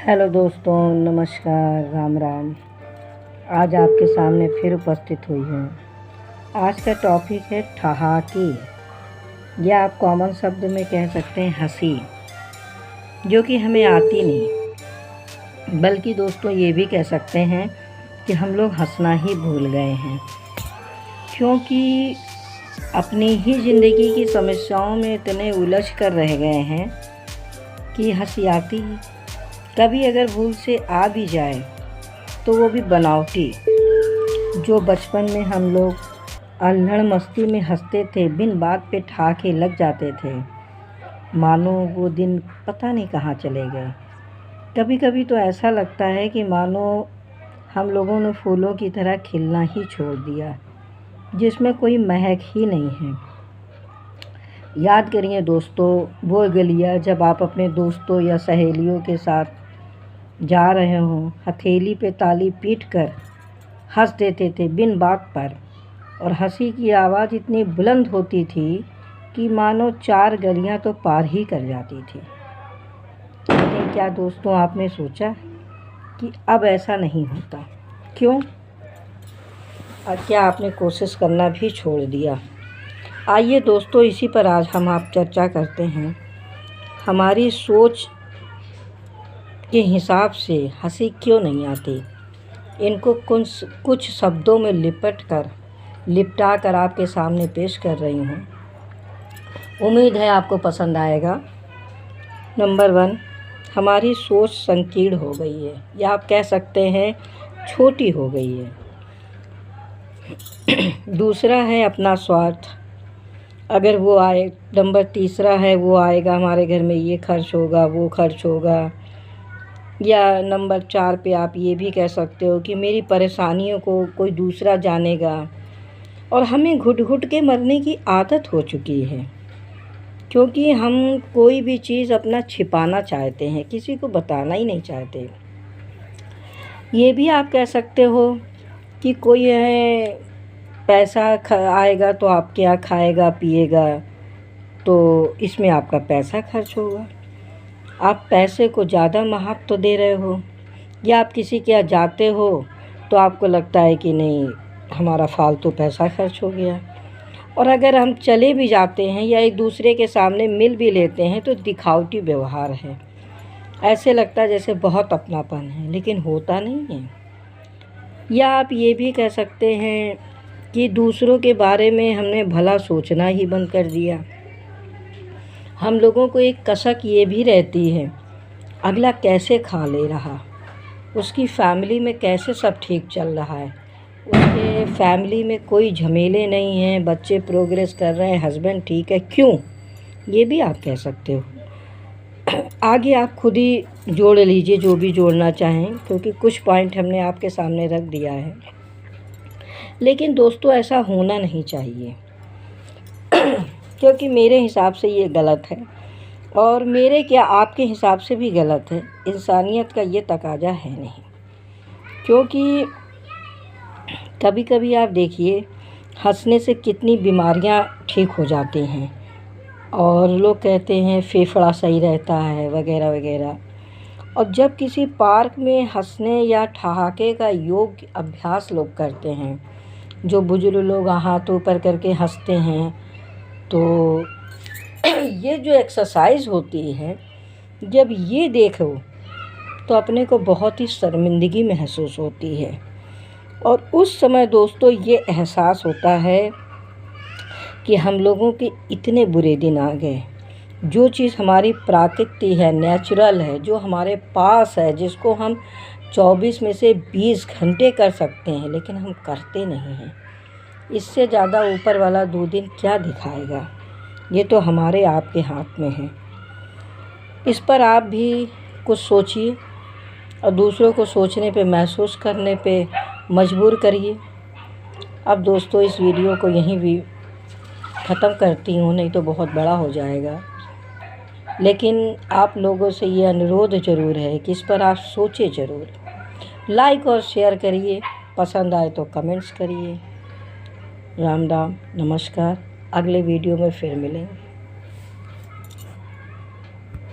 Hello दोस्तों, नमस्कार, राम राम। आज आपके सामने फिर उपस्थित हुई हूँ। आज का टॉपिक है ठहाके, या आप कॉमन शब्द में कह सकते हैं हंसी, जो कि हमें आती नहीं। बल्कि दोस्तों ये भी कह सकते हैं कि हम लोग हंसना ही भूल गए हैं, क्योंकि अपनी ही ज़िंदगी की समस्याओं में इतने उलझ कर रह गए हैं कि हंसी आती ही कभी अगर भूल से आ भी जाए तो वो भी बनावटी। जो बचपन में हम लोग अल्हड़ मस्ती में हंसते थे, बिन बात पे ठहाके लग जाते थे, मानो वो दिन पता नहीं कहाँ चले गए। कभी कभी तो ऐसा लगता है कि मानो हम लोगों ने फूलों की तरह खिलना ही छोड़ दिया, जिसमें कोई महक ही नहीं है। याद करिए दोस्तों, वो गलियाँ जब आप अपने दोस्तों या सहेलियों के साथ जा रहे हों, हथेली पे ताली पीट कर हंस देते थे बिन बात पर, और हंसी की आवाज़ इतनी बुलंद होती थी कि मानो 4 गलियां तो पार ही कर जाती थी। लेकिन क्या दोस्तों आपने सोचा कि अब ऐसा नहीं होता? क्यों? और क्या आपने कोशिश करना भी छोड़ दिया? आइए दोस्तों, इसी पर आज हम आप चर्चा करते हैं। हमारी सोच के हिसाब से हंसी क्यों नहीं आती? इनको कुछ शब्दों में लिपटा कर आपके सामने पेश कर रही हूँ। उम्मीद है आपको पसंद आएगा। नंबर 1, हमारी सोच संकीर्ण हो गई है, या आप कह सकते हैं छोटी हो गई है। दूसरा है अपना स्वार्थ, अगर वो आए। नंबर तीसरा है वो आएगा हमारे घर में, ये खर्च होगा, वो खर्च होगा। या नंबर 4 पे आप ये भी कह सकते हो कि मेरी परेशानियों को कोई दूसरा जानेगा। और हमें घुट घुट के मरने की आदत हो चुकी है, क्योंकि हम कोई भी चीज़ अपना छिपाना चाहते हैं, किसी को बताना ही नहीं चाहते। ये भी आप कह सकते हो कि कोई है पैसा आएगा तो आपके यहाँ खाएगा पिएगा, तो इसमें आपका पैसा खर्च होगा। आप पैसे को ज़्यादा महत्व दे रहे हो। या आप किसी के यहाँ जाते हो तो आपको लगता है कि नहीं, हमारा फालतू पैसा खर्च हो गया। और अगर हम चले भी जाते हैं या एक दूसरे के सामने मिल भी लेते हैं तो दिखावटी व्यवहार है। ऐसे लगता है जैसे बहुत अपनापन है, लेकिन होता नहीं है। या आप ये भी कह सकते हैं कि दूसरों के बारे में हमने भला सोचना ही बंद कर दिया। हम लोगों को एक कसक ये भी रहती है, अगला कैसे खा ले रहा, उसकी फैमिली में कैसे सब ठीक चल रहा है, उसके फैमिली में कोई झमेले नहीं हैं, बच्चे प्रोग्रेस कर रहे हैं, हस्बैंड ठीक है, क्यों? ये भी आप कह सकते हो। आगे आप खुद ही जोड़ लीजिए जो भी जोड़ना चाहें, क्योंकि कुछ पॉइंट हमने आपके सामने रख दिया है। लेकिन दोस्तों ऐसा होना नहीं चाहिए, क्योंकि मेरे हिसाब से ये गलत है, और मेरे क्या आपके हिसाब से भी गलत है। इंसानियत का ये तकाजा है नहीं। क्योंकि कभी कभी आप देखिए, हंसने से कितनी बीमारियां ठीक हो जाती हैं, और लोग कहते हैं फेफड़ा सही रहता है वगैरह वगैरह। और जब किसी पार्क में हंसने या ठहाके का योग अभ्यास लोग करते हैं, जो बुजुर्ग लोग हाथ ऊपर करके हंसते हैं, तो ये जो एक्सरसाइज होती है, जब ये देखो तो अपने को बहुत ही शर्मिंदगी महसूस होती है। और उस समय दोस्तों ये एहसास होता है कि हम लोगों के इतने बुरे दिन आ गए। जो चीज़ हमारी प्राकृति है, नेचुरल है, जो हमारे पास है, जिसको हम 24 में से 20 घंटे कर सकते हैं, लेकिन हम करते नहीं हैं। इससे ज़्यादा ऊपर वाला 2 दिन क्या दिखाएगा? ये तो हमारे आपके हाथ में है। इस पर आप भी कुछ सोचिए और दूसरों को सोचने पे, महसूस करने पे मजबूर करिए। अब दोस्तों इस वीडियो को यहीं भी ख़त्म करती हूँ, नहीं तो बहुत बड़ा हो जाएगा। लेकिन आप लोगों से ये अनुरोध ज़रूर है कि इस पर आप सोचिए ज़रूर। लाइक और शेयर करिए, पसंद आए तो कमेंट्स करिए। राम राम, नमस्कार। अगले वीडियो में फिर मिलेंगे।